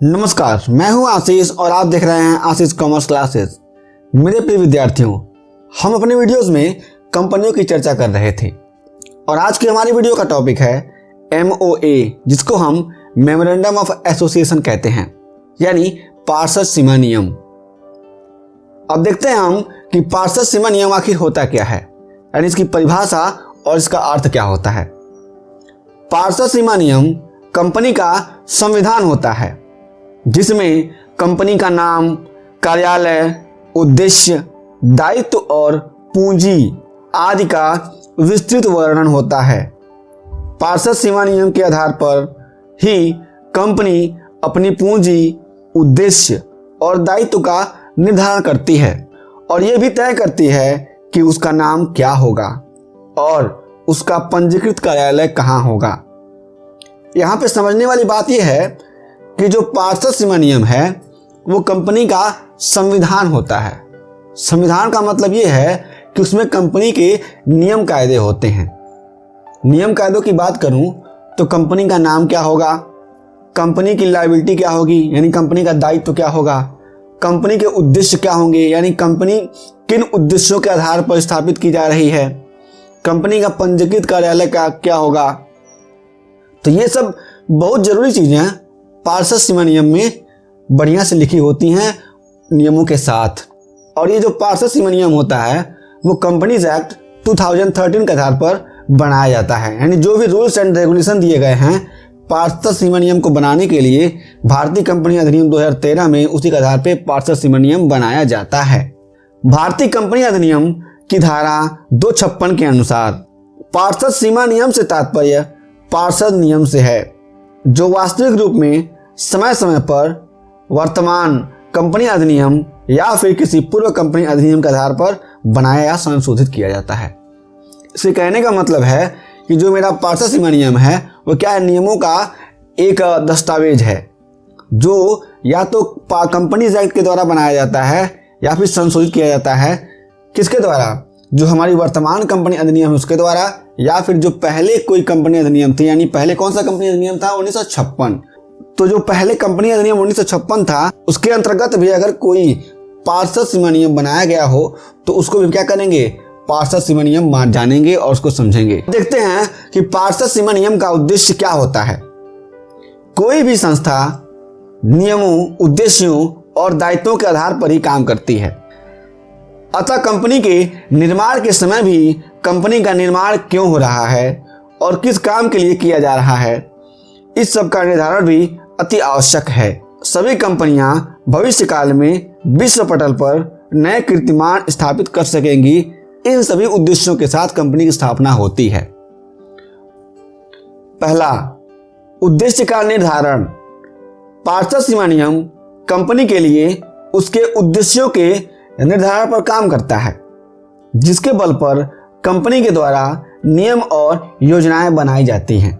नमस्कार, मैं हूं आशीष और आप देख रहे हैं आशीष कॉमर्स क्लासेस। मेरे प्रिय विद्यार्थियों, हम अपने वीडियोस में कंपनियों की चर्चा कर रहे थे और आज की हमारी वीडियो का टॉपिक है MOA, जिसको हम मेमोरेंडम ऑफ एसोसिएशन कहते हैं, यानी पार्षद सीमा नियम। अब देखते हैं हम कि पार्षद सीमा नियम आखिर होता क्या है, यानी इसकी परिभाषा और इसका अर्थ क्या होता है। पार्षद सीमा नियम कंपनी का संविधान होता है, जिसमें कंपनी का नाम, कार्यालय, उद्देश्य, दायित्व और पूंजी आदि का विस्तृत वर्णन होता है। पार्षद सीमा नियम के आधार पर ही कंपनी अपनी पूंजी, उद्देश्य और दायित्व का निर्धारण करती है और ये भी तय करती है कि उसका नाम क्या होगा और उसका पंजीकृत कार्यालय कहाँ होगा। यहाँ पे समझने वाली बात यह है कि जो पार्षद सीमा नियम है वो कंपनी का संविधान होता है। संविधान का मतलब ये है कि उसमें कंपनी के नियम कायदे होते हैं। नियम कायदों की बात करूं तो कंपनी का नाम क्या होगा, कंपनी की लायबिलिटी क्या होगी, यानी कंपनी का दायित्व क्या होगा, कंपनी के उद्देश्य क्या होंगे, यानी कंपनी किन उद्देश्यों के आधार पर स्थापित की जा रही है, कंपनी का पंजीकृत कार्यालय का क्या होगा। तो ये सब बहुत जरूरी चीजें पार्षद सीमा नियम में बढ़िया से लिखी होती हैं नियमों के साथ। और ये जो पार्षद सीमा नियम होता है वो कंपनीज एक्ट 2013 के आधार पर बनाया जाता है, यानी जो भी रूल्स एंड रेगुलेशन दिए गए हैं पार्षद सीमा नियम को बनाने के लिए भारतीय कंपनी अधिनियम 2013 में, उसी के आधार पर पार्षद सीमा नियम बनाया जाता है। भारतीय कंपनी अधिनियम की धारा 256 के अनुसार पार्षद सीमा नियम से तात्पर्य पार्षद नियम से है, जो वास्तविक रूप में समय समय पर वर्तमान कंपनी अधिनियम या फिर किसी पूर्व कंपनी अधिनियम के आधार पर बनाया या संशोधित किया जाता है। इसे कहने का मतलब है कि जो मेरा पार्षद सीमा नियम है वो क्या है, नियमों का एक दस्तावेज है जो या तो कंपनीज एक्ट के द्वारा बनाया जाता है या फिर संशोधित किया जाता है। किसके द्वारा? जो हमारी वर्तमान कंपनी अधिनियम है उसके द्वारा, या फिर जो पहले कोई कंपनी अधिनियम थी, यानी पहले कौन सा कंपनी अधिनियम था 1956। तो जो पहले कंपनी अधिनियम 1956 था उसके अंतर्गत भी अगर कोई पार्षद सीमा नियम बनाया गया हो तो उसको भी क्या करेंगे, पार्षद सीमा नियम जानेंगे और उसको समझेंगे। देखते हैं कि पार्षद सीमा नियम का उद्देश्य क्या होता है। कोई भी संस्था नियमों, उद्देश्यों और दायित्वों के आधार पर ही काम करती है, अतः कंपनी के निर्माण के समय भी कंपनी का निर्माण क्यों हो रहा है और किस काम के लिए किया जा रहा है, इस सब का निर्धारण भी अति आवश्यक है। सभी कंपनियां भविष्य काल में विश्व पटल पर नए कीर्तिमान स्थापित कर सकेंगी। इन सभी उद्देश्यों के साथ कंपनी की स्थापना होती है। पहला, उद्देश्य का निर्धारण। पार्षद सीमा नियम कंपनी के लिए उसके उद्देश्यों के निर्धारण पर काम करता है, जिसके बल पर कंपनी के द्वारा नियम और योजनाएं बनाई जाती हैं।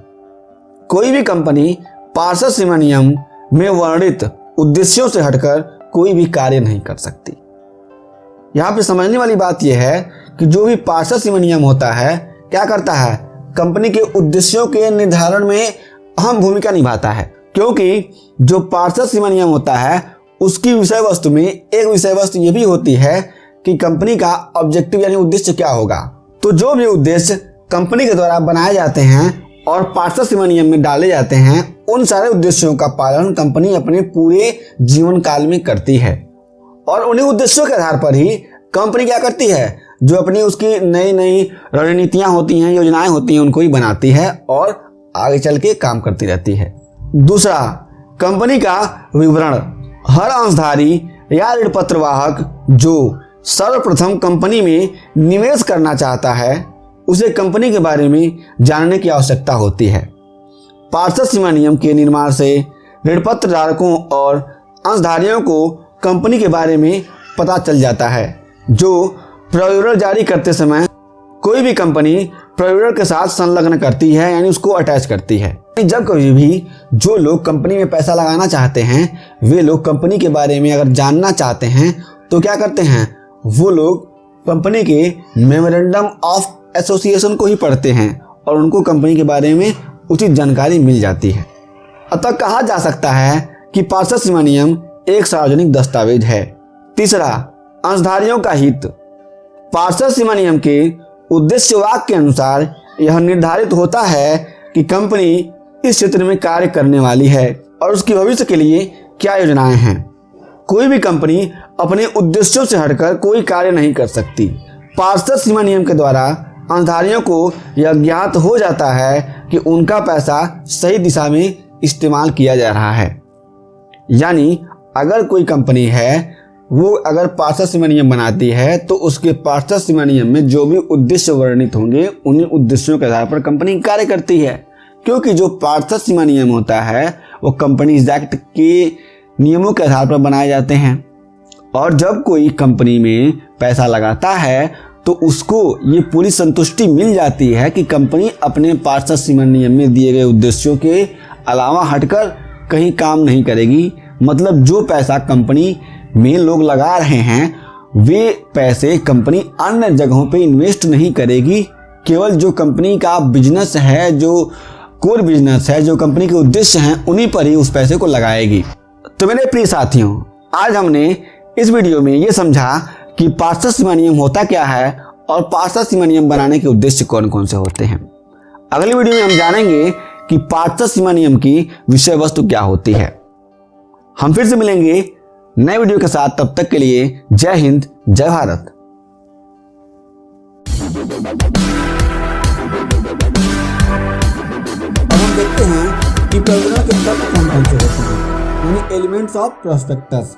कोई भी कंपनी पार्षद सीमा नियम में वर्णित उद्देश्यों से हटकर कोई भी कार्य नहीं कर सकती। यहाँ पे समझने वाली बात यह है कि जो भी पार्षद सीमा नियम होता है क्या करता है, कंपनी के उद्देश्यों के निर्धारण में अहम भूमिका निभाता है, क्योंकि जो पार्षद सीमा नियम होता है उसकी विषय वस्तु में एक विषय वस्तु ये भी होती है कि कंपनी का ऑब्जेक्टिव यानी उद्देश्य क्या होगा। तो जो भी उद्देश्य कंपनी के द्वारा बनाए जाते हैं और पार्षद सीमा नियम में डाले जाते हैं, उन सारे उद्देश्यों का पालन कंपनी अपने पूरे जीवन काल में करती है और उन्हीं उद्देश्यों के आधार पर ही कंपनी क्या करती है, जो अपनी उसकी नई नई रणनीतियां होती हैं, योजनाएं होती हैं, उनको ही बनाती है और आगे चल के काम करती रहती है। दूसरा, कंपनी का विवरण। हर अंशधारी या ऋण पत्र वाहक जो सर्वप्रथम कंपनी में निवेश करना चाहता है उसे कंपनी के बारे में जानने की आवश्यकता होती है। पार्षद सीमा नियम के निर्माण से ऋण पत्र धारकों और अंशधारियों को कंपनी के बारे में पता चल जाता है। जो प्रविवरण जारी करते समय कोई भी कंपनी प्रविवरण के साथ संलग्न करती है, यानी उसको अटैच करती है। जब कभी भी जो लोग कंपनी में पैसा लगाना चाहते हैं वे लोग कंपनी के बारे में अगर जानना चाहते हैं तो क्या करते हैं, वो लोग कंपनी के मेमोरेंडम ऑफ एसोसिएशन को ही पढ़ते हैं और उनको कंपनी के बारे में उचित जानकारी मिल जाती है। अतः कहा जा सकता है कि पार्षद सीमा नियम एक सार्वजनिक दस्तावेज है। तीसरा, अंशधारियों का हित। पार्षद सीमा नियम के उद्देश्य वाक्य के अनुसार यह निर्धारित होता है कि कंपनी इस क्षेत्र में कार्य करने वाली है और उसकी भविष्य के लिए क्या योजनाएं हैं। कोई भी कंपनी अपने उद्देश्यों से हटकर कोई कार्य नहीं कर सकती। पार्षद सीमा नियम के द्वारा अंशधारियों को यह ज्ञात हो जाता है कि उनका पैसा सही दिशा में इस्तेमाल किया जा रहा है। यानी अगर कोई कंपनी है वो अगर पार्षद सीमा नियम बनाती है तो उसके पार्षद सीमा नियम में जो भी उद्देश्य वर्णित होंगे उन्हीं उद्देश्यों के आधार पर कंपनी कार्य करती है, क्योंकि जो पार्षद सीमा नियम होता है वो कंपनीज एक्ट के नियमों के आधार पर बनाए जाते हैं। और जब कोई कंपनी में पैसा लगाता है तो उसको ये पूरी संतुष्टि मिल जाती है कि कंपनी अपने पार्षद सीमा नियम में दिए गए उद्देश्यों के अलावा हटकर कहीं काम नहीं करेगी। मतलब जो पैसा कंपनी में लोग लगा रहे हैं वे पैसे कंपनी अन्य जगहों पे इन्वेस्ट नहीं करेगी। केवल जो कंपनी का बिजनेस है, जो कोर बिजनेस है, जो कंपनी के उद्देश्य हैं, उन्हीं पर ही उस पैसे को लगाएगी। तो मेरे प्रिय साथियों, आज हमने इस वीडियो में ये समझा कि पार्षद सीमा नियम होता क्या है और पार्षद सीमा नियम बनाने के उद्देश्य कौन कौन से होते हैं। अगली वीडियो में हम जानेंगे कि पार्षद सीमा नियम की विषय वस्तु क्या होती है। हम फिर से मिलेंगे नए वीडियो के साथ। तब तक के लिए जय हिंद, जय भारत। अब हम देखते हैं कि प्रयोजन के तत्व कौन कौन से होते हैं, यानी एलिमेंट्स ऑफ प्रोस्पेक्टस।